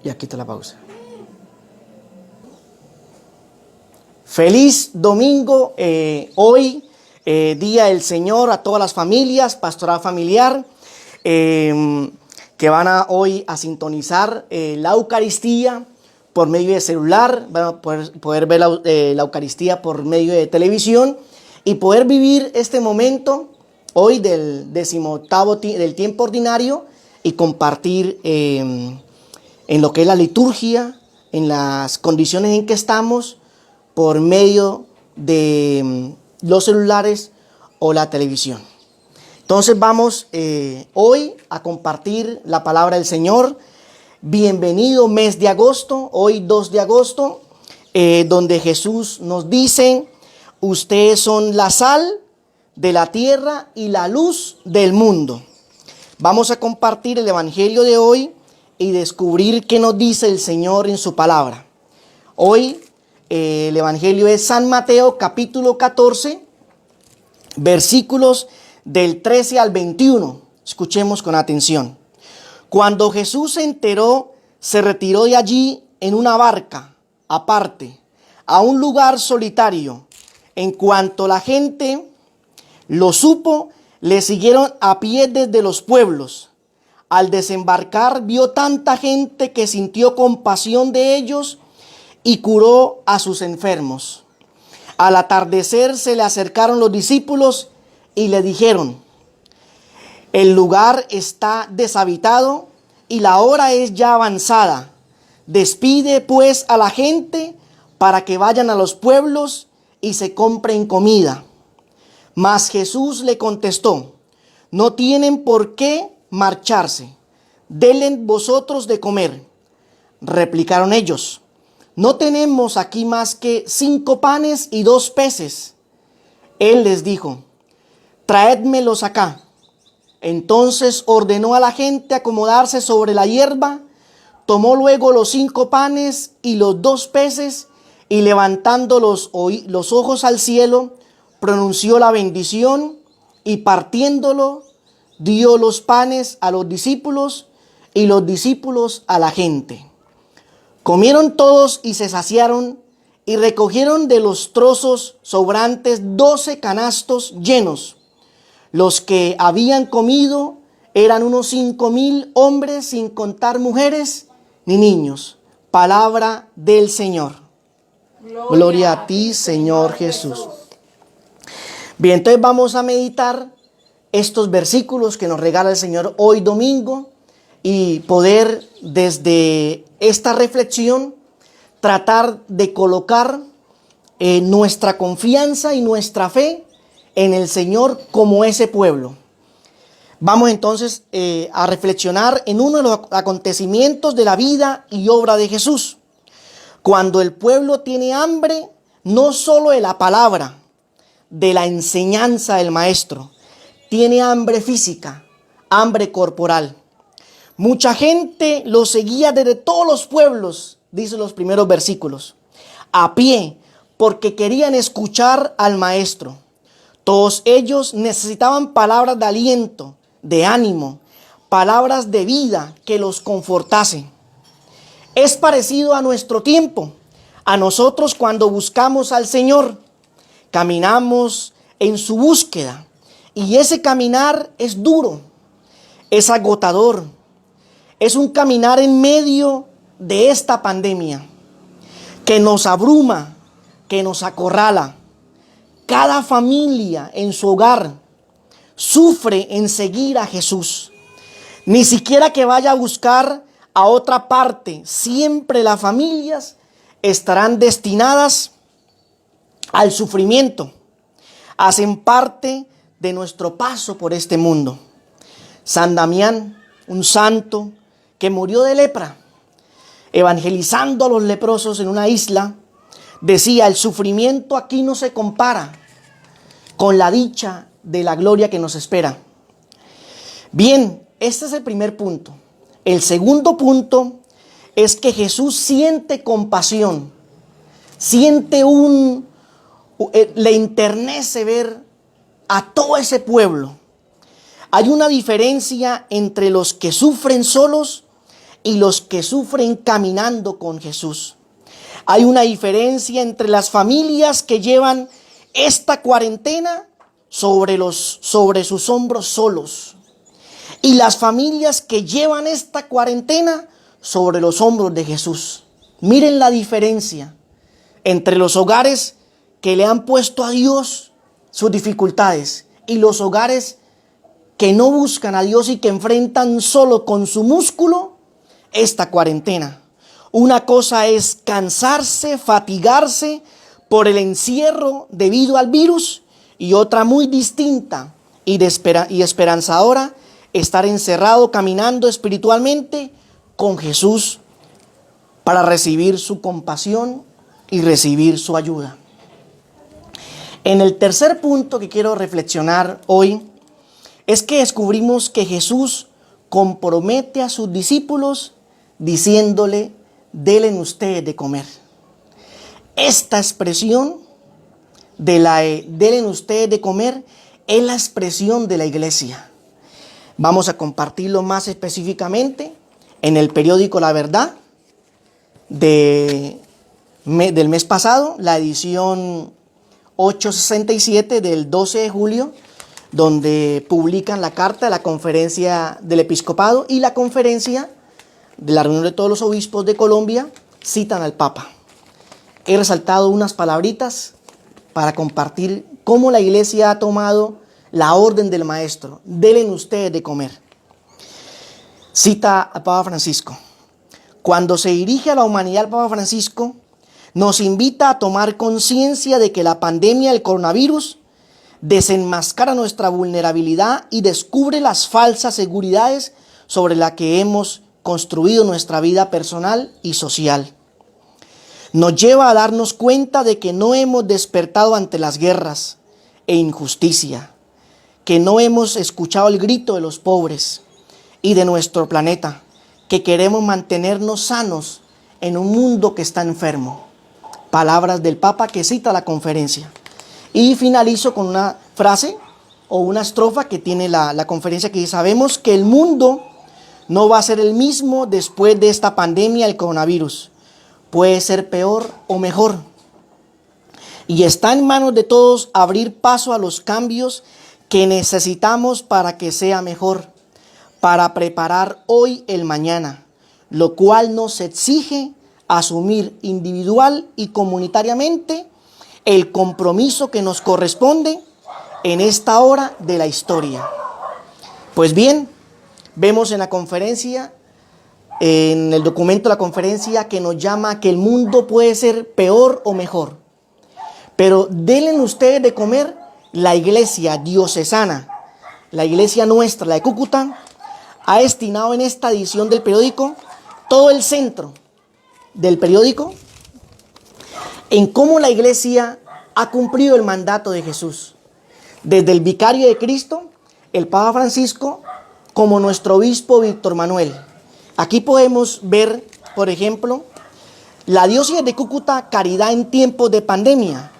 Y aquí está la pausa. Feliz domingo, hoy, Día del Señor, a todas las familias, pastoral familiar, que van hoy a sintonizar la Eucaristía por medio de celular, van a poder ver la Eucaristía por medio de televisión y poder vivir este momento hoy del 18º del tiempo ordinario y compartir en lo que es la liturgia, en las condiciones en que estamos, por medio de los celulares o la televisión. Entonces vamos hoy a compartir la palabra del Señor. Bienvenido mes de agosto, hoy 2 de agosto, donde Jesús nos dice: ustedes son la sal de la tierra y la luz del mundo. Vamos a compartir el evangelio de hoy y descubrir qué nos dice el Señor en su palabra. Hoy el evangelio es San Mateo capítulo 14, versículos del 13 al 21. Escuchemos con atención. Cuando Jesús se enteró, se retiró de allí en una barca aparte, a un lugar solitario. En cuanto la gente lo supo, le siguieron a pie desde los pueblos. Al desembarcar, vio tanta gente que sintió compasión de ellos y curó a sus enfermos. Al atardecer se le acercaron los discípulos y le dijeron: el lugar está deshabitado y la hora es ya avanzada. Despide pues a la gente para que vayan a los pueblos y se compren comida. Mas Jesús le contestó: no tienen por qué marcharse, denle vosotros de comer. Replicaron ellos: no tenemos aquí más que 5 panes y 2 peces. Él les dijo: traédmelos acá. Entonces ordenó a la gente acomodarse sobre la hierba, tomó luego los 5 panes y los 2 peces, y levantando los ojos al cielo, pronunció la bendición, y partiéndolo, dio los panes a los discípulos, y los discípulos a la gente. Comieron todos y se saciaron, y recogieron de los trozos sobrantes 12 canastos llenos. Los que habían comido eran unos 5,000 hombres, sin contar mujeres ni niños. Palabra del Señor. Gloria a ti, Señor Jesús. Bien, entonces vamos a meditar estos versículos que nos regala el Señor hoy domingo y poder desde esta reflexión tratar de colocar nuestra confianza y nuestra fe en el Señor como ese pueblo. Vamos entonces a reflexionar en uno de los acontecimientos de la vida y obra de Jesús. Cuando el pueblo tiene hambre, no solo de la palabra, de la enseñanza del maestro, tiene hambre física, hambre corporal. Mucha gente lo seguía desde todos los pueblos, dicen los primeros versículos, a pie, porque querían escuchar al maestro. Todos ellos necesitaban palabras de aliento, de ánimo, palabras de vida que los confortasen. Es parecido a nuestro tiempo, a nosotros cuando buscamos al Señor, caminamos en su búsqueda y ese caminar es duro, es agotador, es un caminar en medio de esta pandemia que nos abruma, que nos acorrala. Cada familia en su hogar sufre en seguir a Jesús. Ni siquiera que vaya a buscar a otra parte. Siempre las familias estarán destinadas al sufrimiento. Hacen parte de nuestro paso por este mundo. San Damián, un santo que murió de lepra, evangelizando a los leprosos en una isla, decía: el sufrimiento aquí no se compara con la dicha de la gloria que nos espera. Bien, este es el primer punto. El segundo punto es que Jesús siente compasión, le enternece ver a todo ese pueblo. Hay una diferencia entre los que sufren solos y los que sufren caminando con Jesús. Hay una diferencia entre las familias que llevan esta cuarentena sobre sus hombros solos y las familias que llevan esta cuarentena sobre los hombros de Jesús. Miren la diferencia entre los hogares que le han puesto a Dios sus dificultades y los hogares que no buscan a Dios y que enfrentan solo con su músculo esta cuarentena. Una cosa es cansarse, fatigarse por el encierro debido al virus, y otra muy distinta y esperanzadora, estar encerrado caminando espiritualmente con Jesús para recibir su compasión y recibir su ayuda. En el tercer punto que quiero reflexionar hoy es que descubrimos que Jesús compromete a sus discípulos diciéndole: denle ustedes de comer. Esta expresión de denle ustedes de comer es la expresión de la iglesia. Vamos a compartirlo más específicamente en el periódico La Verdad del mes pasado, la edición 867 del 12 de julio, donde publican la carta de la Conferencia del Episcopado y la conferencia de la reunión de todos los obispos de Colombia citan al Papa. He resaltado unas palabritas para compartir cómo la iglesia ha tomado la orden del Maestro: denle ustedes de comer. Cita al Papa Francisco. Cuando se dirige a la humanidad, el Papa Francisco nos invita a tomar conciencia de que la pandemia del coronavirus desenmascara nuestra vulnerabilidad y descubre las falsas seguridades sobre las que hemos construido nuestra vida personal y social. Nos lleva a darnos cuenta de que no hemos despertado ante las guerras e injusticia, que no hemos escuchado el grito de los pobres y de nuestro planeta, que queremos mantenernos sanos en un mundo que está enfermo. Palabras del Papa que cita la conferencia. Y finalizo con una frase o una estrofa que tiene la conferencia, que dice: sabemos que el mundo no va a ser el mismo después de esta pandemia del coronavirus. Puede ser peor o mejor. Y está en manos de todos abrir paso a los cambios que necesitamos para que sea mejor, para preparar hoy el mañana, lo cual nos exige asumir individual y comunitariamente el compromiso que nos corresponde en esta hora de la historia. Pues bien, vemos en la conferencia, en el documento de la conferencia, que nos llama a que el mundo puede ser peor o mejor. Pero denle ustedes de comer. La iglesia diocesana, la iglesia nuestra, la de Cúcuta, ha destinado en esta edición del periódico todo el centro del periódico en cómo la iglesia ha cumplido el mandato de Jesús. Desde el vicario de Cristo, el Papa Francisco, como nuestro obispo Víctor Manuel. Aquí podemos ver, por ejemplo, la diócesis de Cúcuta, Caridad en tiempos de pandemia.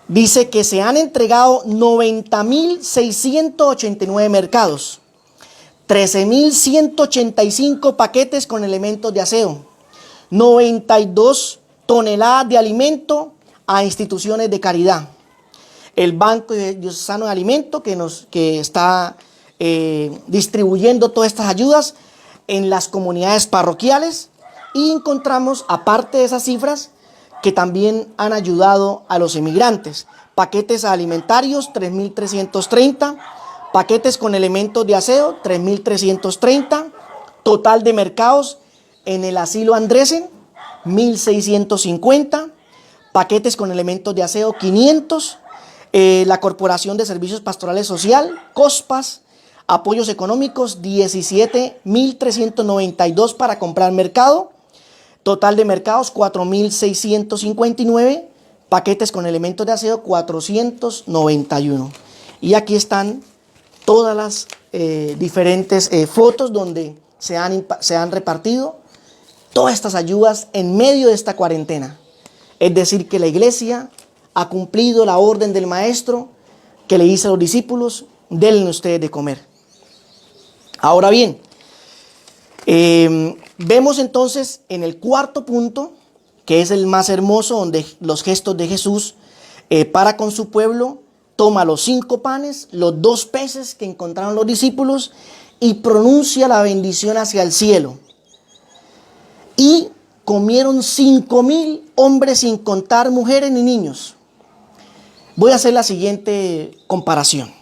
Dice que se han entregado 90.689 mercados, 13.185 paquetes con elementos de aseo, 92 toneladas de alimento a instituciones de caridad. El Banco Diocesano de Alimento que está distribuyendo todas estas ayudas en las comunidades parroquiales, y encontramos, aparte de esas cifras, que también han ayudado a los emigrantes. Paquetes alimentarios, 3.330. Paquetes con elementos de aseo, 3.330. Total de mercados en el asilo Andresen, 1.650. Paquetes con elementos de aseo, 500. La Corporación de Servicios Pastorales Social, COSPAS, apoyos económicos, 17.392 para comprar mercado. Total de mercados, 4.659, paquetes con elementos de aseo, 491. Y aquí están todas las diferentes fotos donde se han repartido todas estas ayudas en medio de esta cuarentena. Es decir, que la iglesia ha cumplido la orden del Maestro que le dice a los discípulos: denle ustedes de comer. Ahora bien, Vemos entonces en el cuarto punto, que es el más hermoso, donde los gestos de Jesús para con su pueblo, toma los 5 panes, los 2 peces que encontraron los discípulos y pronuncia la bendición hacia el cielo. Y comieron 5,000 hombres sin contar mujeres ni niños. Voy a hacer la siguiente comparación.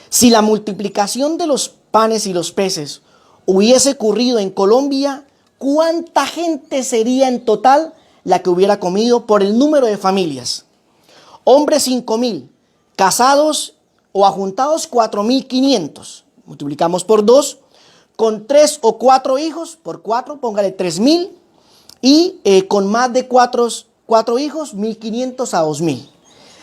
Si la multiplicación de los panes y los peces hubiese ocurrido en Colombia, ¿cuánta gente sería en total la que hubiera comido por el número de familias? Hombres 5,000, casados o ajuntados 4,500. Multiplicamos por 2, con 3 o 4 hijos, por 4, póngale 3,000. Y con más de 4 hijos, 1,500 a 2,000.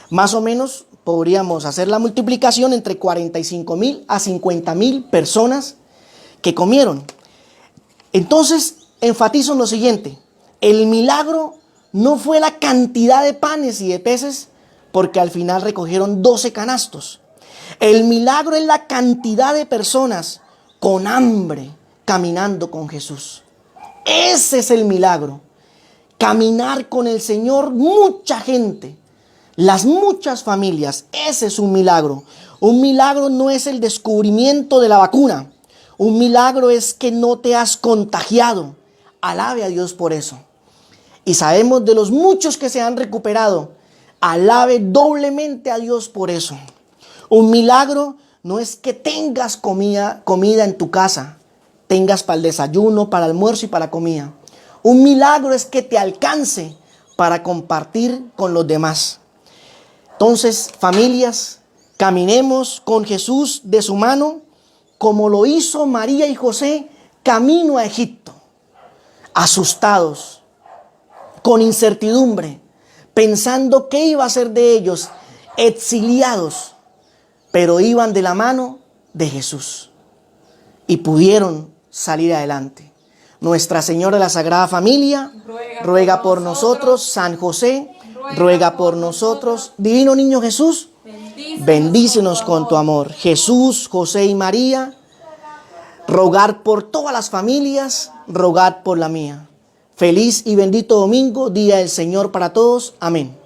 Más o menos podríamos hacer la multiplicación entre 45,000 a 50,000 personas que comieron. Entonces, enfatizo en lo siguiente. El milagro no fue la cantidad de panes y de peces, porque al final recogieron 12 canastos. El milagro es la cantidad de personas con hambre caminando con Jesús. Ese es el milagro. Caminar con el Señor, mucha gente, las muchas familias, ese es un milagro. Un milagro no es el descubrimiento de la vacuna. Un milagro es que no te has contagiado. Alabe a Dios por eso. Y sabemos de los muchos que se han recuperado. Alabe doblemente a Dios por eso. Un milagro no es que tengas comida en tu casa. Tengas para el desayuno, para el almuerzo y para comida. Un milagro es que te alcance para compartir con los demás. Entonces, familias, caminemos con Jesús de su mano, como lo hizo María y José camino a Egipto, asustados, con incertidumbre, pensando qué iba a ser de ellos, exiliados, pero iban de la mano de Jesús y pudieron salir adelante. Nuestra Señora de la Sagrada Familia ruega por nosotros. San José ruega por nosotros. Divino Niño Jesús, bendícenos con tu amor. Jesús, José y María, rogar por todas las familias, rogad por la mía. Feliz y bendito domingo, día del Señor para todos. Amén.